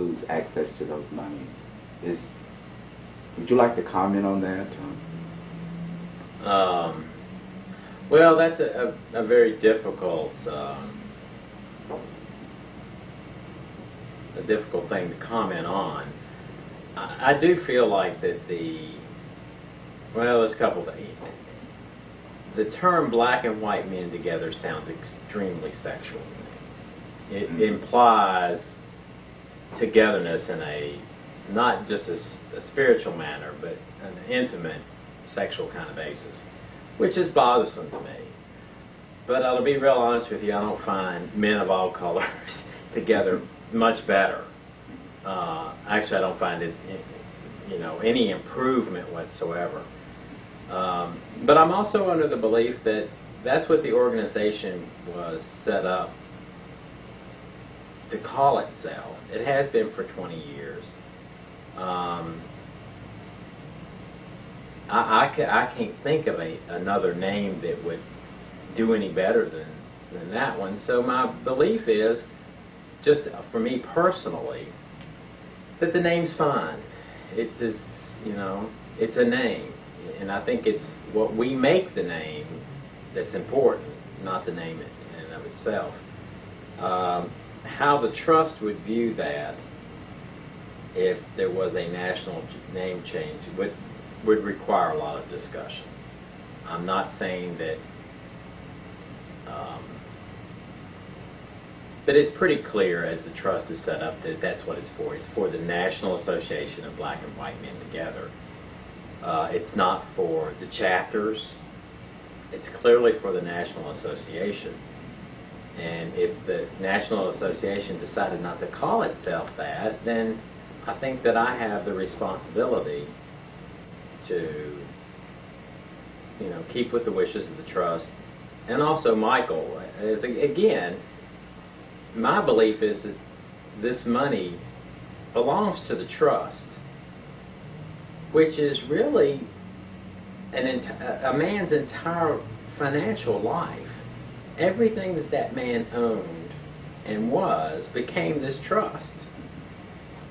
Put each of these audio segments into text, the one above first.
lose access to those monies. Would you like to comment on that? Well, that's a very difficult a difficult thing to comment on. I do feel like that there's a couple things. The term black and white men together sounds extremely sexual to me. It implies togetherness in not just a spiritual manner, but an intimate sexual kind of basis, which is bothersome to me. But I'll be real honest with you, I don't find men of all colors together much better. Actually, I don't find it, any improvement whatsoever. But I'm also under the belief that that's what the organization was set up to call itself. It has been for 20 years. I can't think of another name that would do any better than that one. So my belief is, just for me personally, that the name's fine. It's a name, and I think it's what we make the name that's important, not the name in and of itself. How the trust would view that, if there was a national name change, would require a lot of discussion. I'm not saying that, but it's pretty clear as the trust is set up that that's what it's for. It's for the National Association of Black and White Men Together. It's not for the chapters. It's clearly for the National Association. And if the National Association decided not to call itself that, then I think that I have the responsibility to, keep with the wishes of the trust. And also Michael, again, my belief is that this money belongs to the trust, which is really a man's entire financial life. Everything that man owned and was became this trust.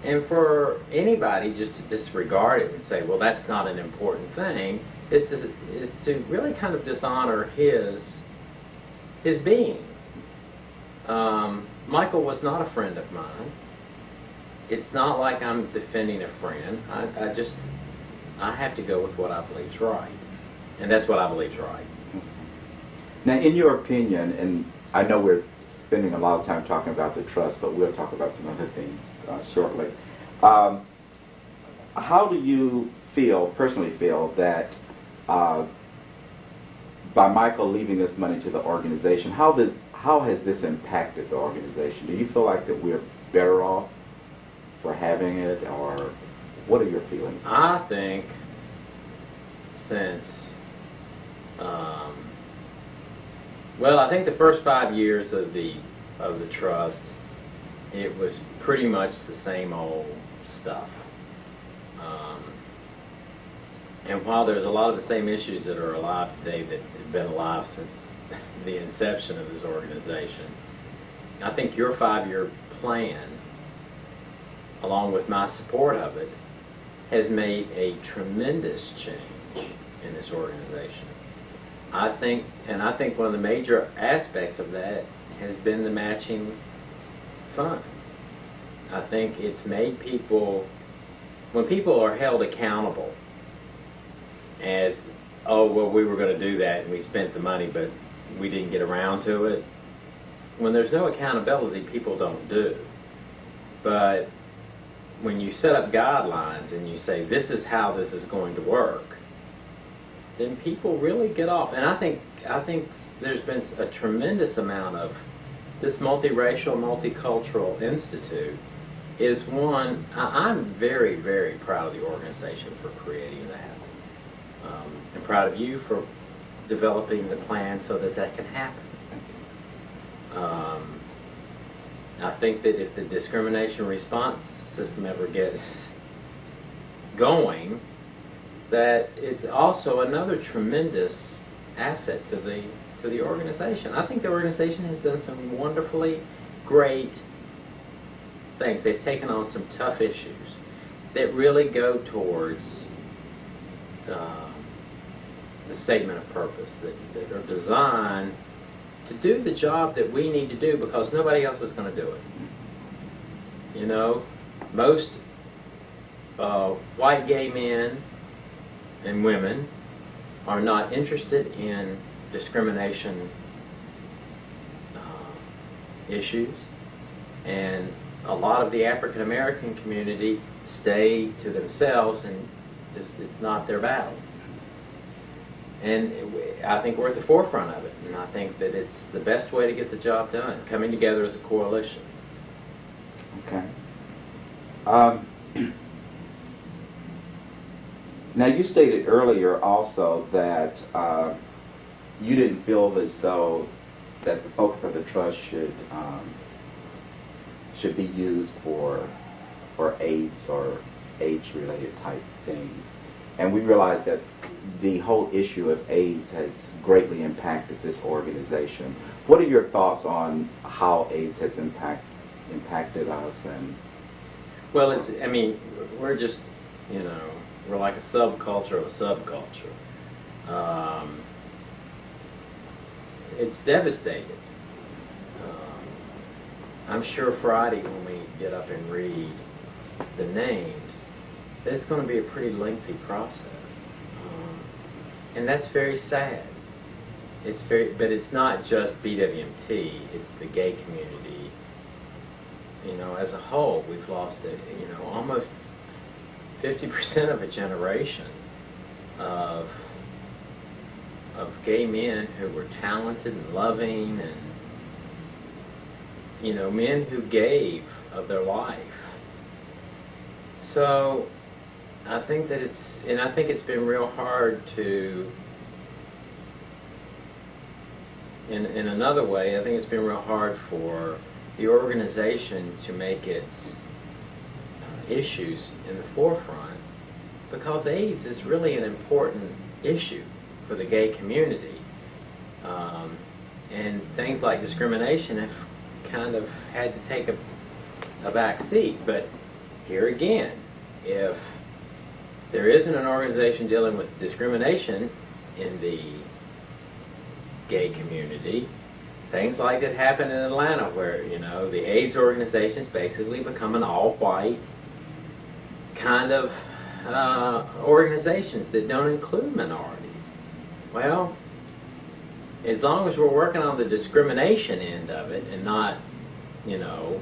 And for anybody just to disregard it and say, well, that's not an important thing, is to really kind of dishonor his being. Michael was not a friend of mine. It's not like I'm defending a friend. I have to go with what I believe is right. And that's what I believe is right. Now, in your opinion, and I know we're spending a lot of time talking about the trust, but we'll talk about some other things shortly. How do you personally feel that by Michael leaving this money to the organization, how has this impacted the organization? Do you feel like that we're better off for having it, or what are your feelings? I think since, I think the first 5 years of the trust, it was pretty much the same old stuff. And while there's a lot of the same issues that are alive today that have been alive since the inception of this organization, I think your 5-year plan, along with my support of it, has made a tremendous change in this organization. I think one of the major aspects of that has been the matching funds. I think it's made people, when people are held accountable as, we were going to do that and we spent the money but we didn't get around to it. When there's no accountability, people don't do. But when you set up guidelines and you say, this is how this is going to work, then people really get off. And I think there's been a tremendous amount of this multiracial, multicultural institute is one. I'm very, very proud of the organization for creating that. I'm proud of you for developing the plan so that can happen. I think that if the discrimination response system ever gets going, that it's also another tremendous asset to the organization. I think the organization has done some wonderfully great things. They've taken on some tough issues that really go towards the statement of purpose, that are designed to do the job that we need to do because nobody else is going to do it. You know, most white gay men and women are not interested in discrimination issues, and a lot of the African American community stay to themselves and just it's not their battle. And I think we're at the forefront of it, and I think that it's the best way to get the job done, coming together as a coalition. Okay. Now, you stated earlier also that you didn't feel as though that the focus of the trust should be used for AIDS or AIDS-related type things. And we realize that the whole issue of AIDS has greatly impacted this organization. What are your thoughts on how AIDS has impacted us? And well, I mean, we're just, you know, we're like a subculture of a subculture. It's devastated. I'm sure Friday when we get up and read the names, that it's going to be a pretty lengthy process. And that's very sad. But it's not just BWMT, it's the gay community. You know, as a whole, we've lost almost 50% of a generation of gay men who were talented and loving, and you know, men who gave of their life. So I think that it's been real hard to, in another way, I think it's been real hard for the organization to make its issues in the forefront, because AIDS is really an important issue for the gay community. And things like discrimination have kind of had to take a back seat. But here again, if there isn't an organization dealing with discrimination in the gay community, things like that happen in Atlanta, where, you know, the AIDS organizations basically become an all-white kind of organizations that don't include minorities. Well, as long as we're working on the discrimination end of it and not, you know,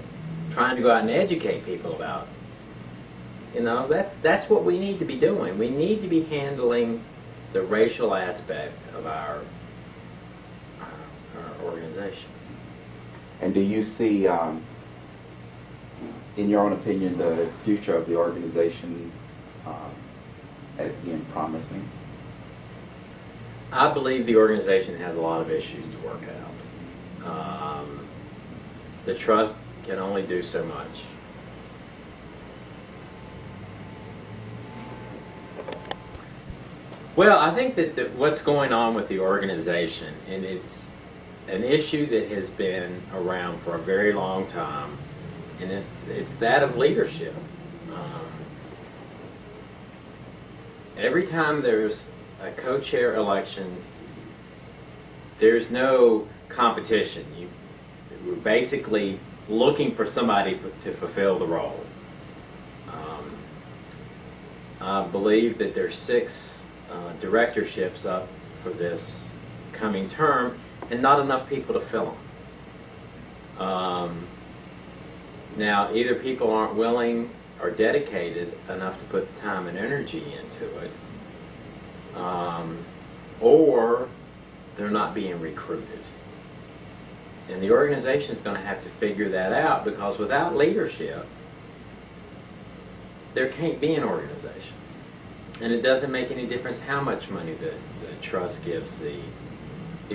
trying to go out and educate people about, you know, that's what we need to be doing. We need to be handling the racial aspect of our organization. And do you see, in your own opinion, the future of the organization as being promising? I believe the organization has a lot of issues to work out. The trust can only do so much. Well, I think that what's going on with the organization, and it's an issue that has been around for a very long time, and it's that of leadership. Every time there's a co-chair election, there's no competition. We're basically looking for somebody to fulfill the role. I believe that there's 6 directorships up for this coming term, and not enough people to fill them. Now, either people aren't willing or dedicated enough to put the time and energy into it, or they're not being recruited. And the organization is going to have to figure that out, because without leadership, there can't be an organization. And it doesn't make any difference how much money the trust gives the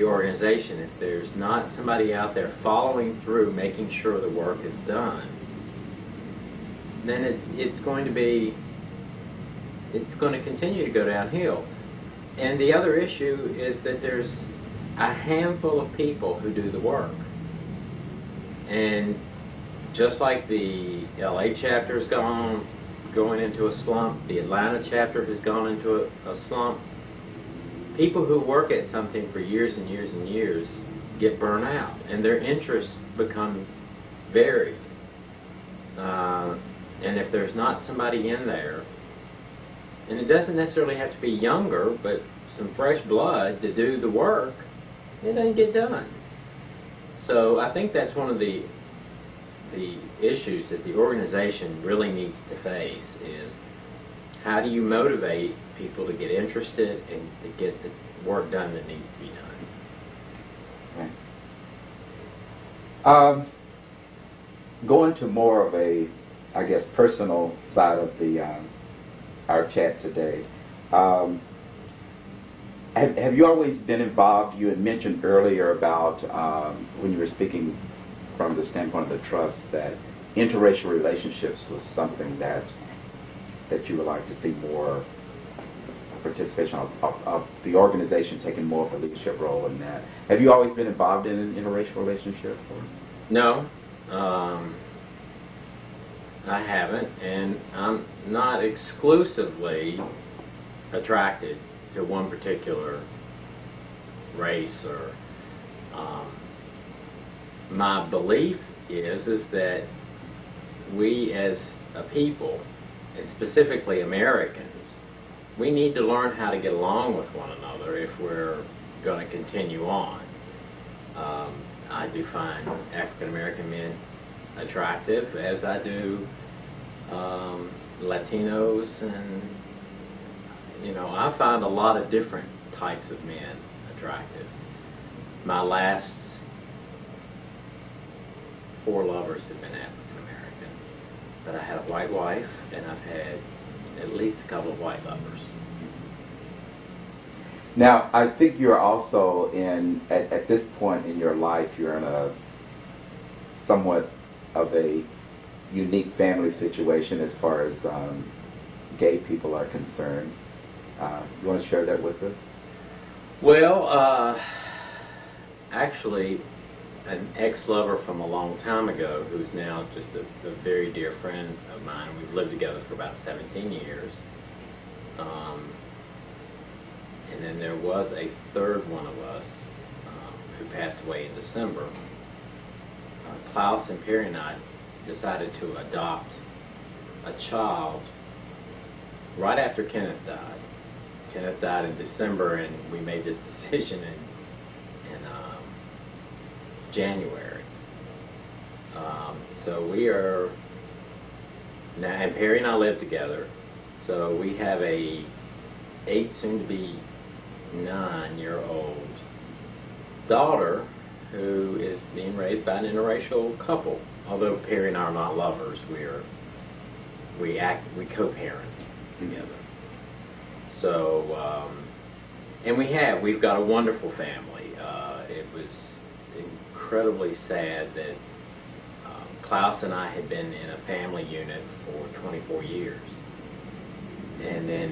organization. If there's not somebody out there following through, making sure the work is done, then it's going to continue to go downhill. And the other issue is that there's a handful of people who do the work. And just like the LA chapter has going into a slump, the Atlanta chapter has gone into a slump. People who work at something for years and years and years get burnt out, and their interests become varied. And if there's not somebody in there, and it doesn't necessarily have to be younger, but some fresh blood to do the work, it doesn't get done. So I think that's one of the issues that the organization really needs to face is how do you motivate people to get interested and to get the work done that needs to be done. Right. Going to more of a, I guess, personal side of the our chat today. Have you always been involved? You had mentioned earlier about when you were speaking from the standpoint of the trust that interracial relationships was something that you would like to see more participation of the organization taking more of a leadership role in that. Have you always been involved in an interracial relationship? Or? No, I haven't, and I'm not exclusively attracted to one particular race or my belief is that we as a people, and specifically Americans, we need to learn how to get along with one another if we're going to continue on. I do find African American men attractive, as I do Latinos, and I find a lot of different types of men attractive. My last 4 lovers have been African American, but I had a white wife, and I've had at least a couple of white lovers. Now, I think you're also at this point in your life, you're in a somewhat of a unique family situation as far as gay people are concerned. You want to share that with us? Well, actually, an ex-lover from a long time ago, who's now just a very dear friend of mine. We've lived together for about 17 years. And then there was a third one of us who passed away in December. Klaus and Perry and I decided to adopt a child right after Kenneth died. Kenneth died in December, and we made this decision in January. So we are now, and Perry and I live together. So we have a 8, soon to be 9-year-old daughter who is being raised by an interracial couple. Although Perry and I are not lovers, we co-parent together. So, and we've got a wonderful family. It was incredibly sad that Klaus and I had been in a family unit for 24 years. And then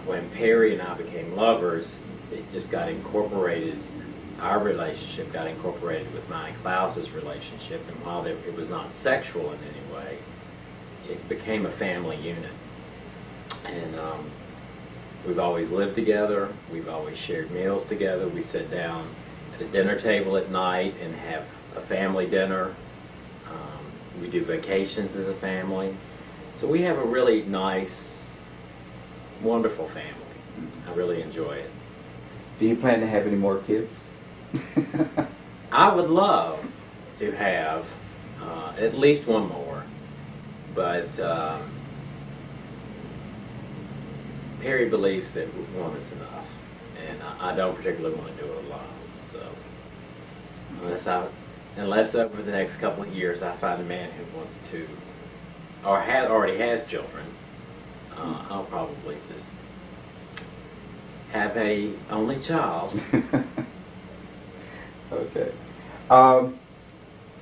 when Perry and I became lovers, it just got incorporated, our relationship got incorporated with mine and Klaus's relationship, and while it was not sexual in any way, it became a family unit. And we've always lived together, we've always shared meals together, we sit down at a dinner table at night and have a family dinner. We do vacations as a family. So we have a really nice, wonderful family. I really enjoy it. Do you plan to have any more kids? I would love to have at least one more, but Perry believes that one is enough, and I don't particularly want to do it alone. So unless over the next couple of years I find a man who wants to, or already has children, I'll probably just have a only child. Okay.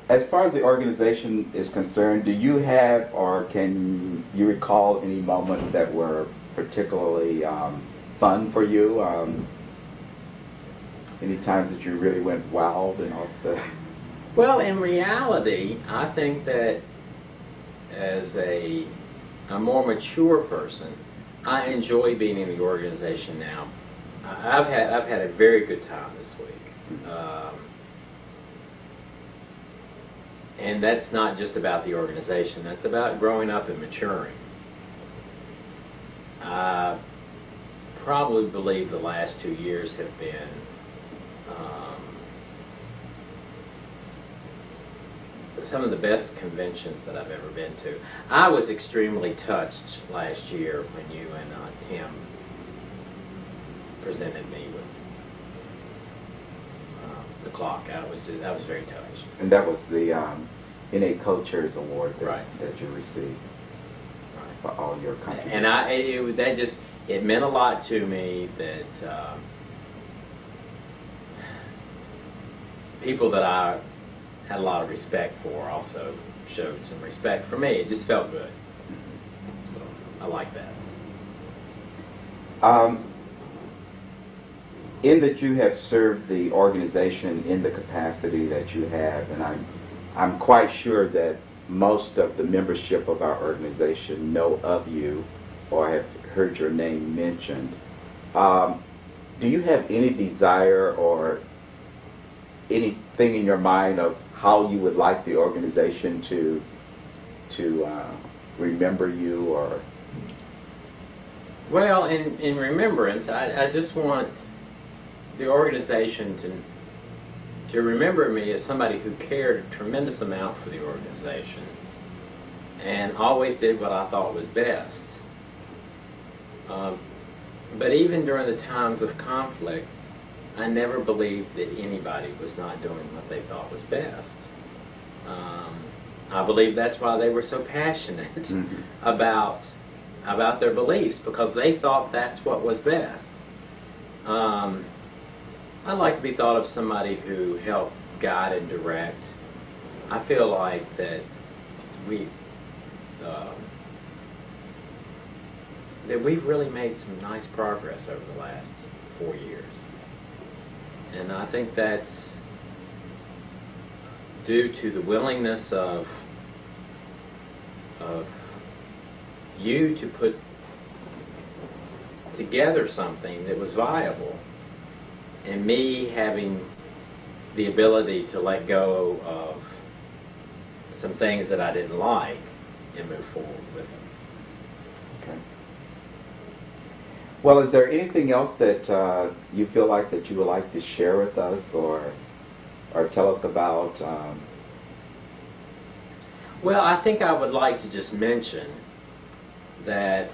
As far as the organization is concerned, do you have or can you recall any moments that were particularly fun for you? Any times that you really went wild and off the... Well, in reality, I think that as a more mature person, I enjoy being in the organization now. I've had a very good time this week, and that's not just about the organization. That's about growing up and maturing. I probably believe the last 2 years have been some of the best conventions that I've ever been to. I was extremely touched last year when you and Tim presented me with the clock. I was very touched. And that was the NA Co-Chairs Award that, Right. that you received Right. for all your contributions. And it meant a lot to me that people that I had a lot of respect for also showed some respect for me. It just felt good. So I like that. In that you have served the organization in the capacity that you have, and I'm quite sure that most of the membership of our organization know of you or have heard your name mentioned. Do you have any desire or anything in your mind of how you would like the organization to remember you? Or Well, in remembrance, I just want the organization to remember me as somebody who cared a tremendous amount for the organization and always did what I thought was best. But even during the times of conflict, I never believed that anybody was not doing what they thought was best. I believe that's why they were so passionate about their beliefs, because they thought that's what was best. I'd like to be thought of somebody who helped guide and direct. I feel like that we've really made some nice progress over the last 4 years. And I think that's due to the willingness of you to put together something that was viable, and me having the ability to let go of some things that I didn't like and move forward with them. okay. Well, is there anything else that you feel like that you would like to share with us or tell us about? Well, I think I would like to just mention that,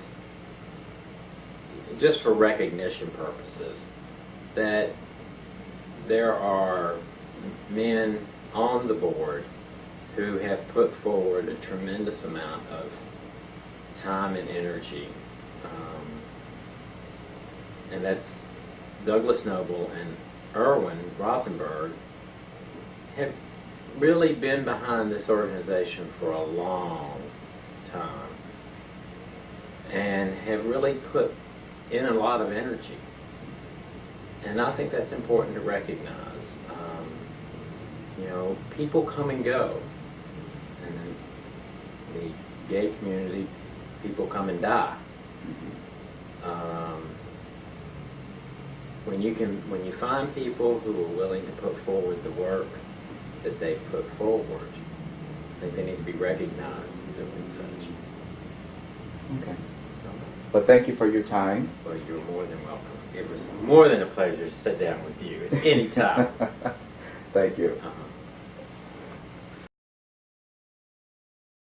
just for recognition purposes, that there are men on the board who have put forward a tremendous amount of time and energy. And that's Douglas Noble and Erwin Rothenberg have really been behind this organization for a long time and have really put in a lot of energy. And I think that's important to recognize. People come and go. And in the gay community, people come and die. When you find people who are willing to put forward the work that they've put forward, I think they need to be recognized in doing such. Okay. Well, thank you for your time. Well, you're more than welcome. It was more than a pleasure to sit down with you at any time. Thank you. Uh-huh.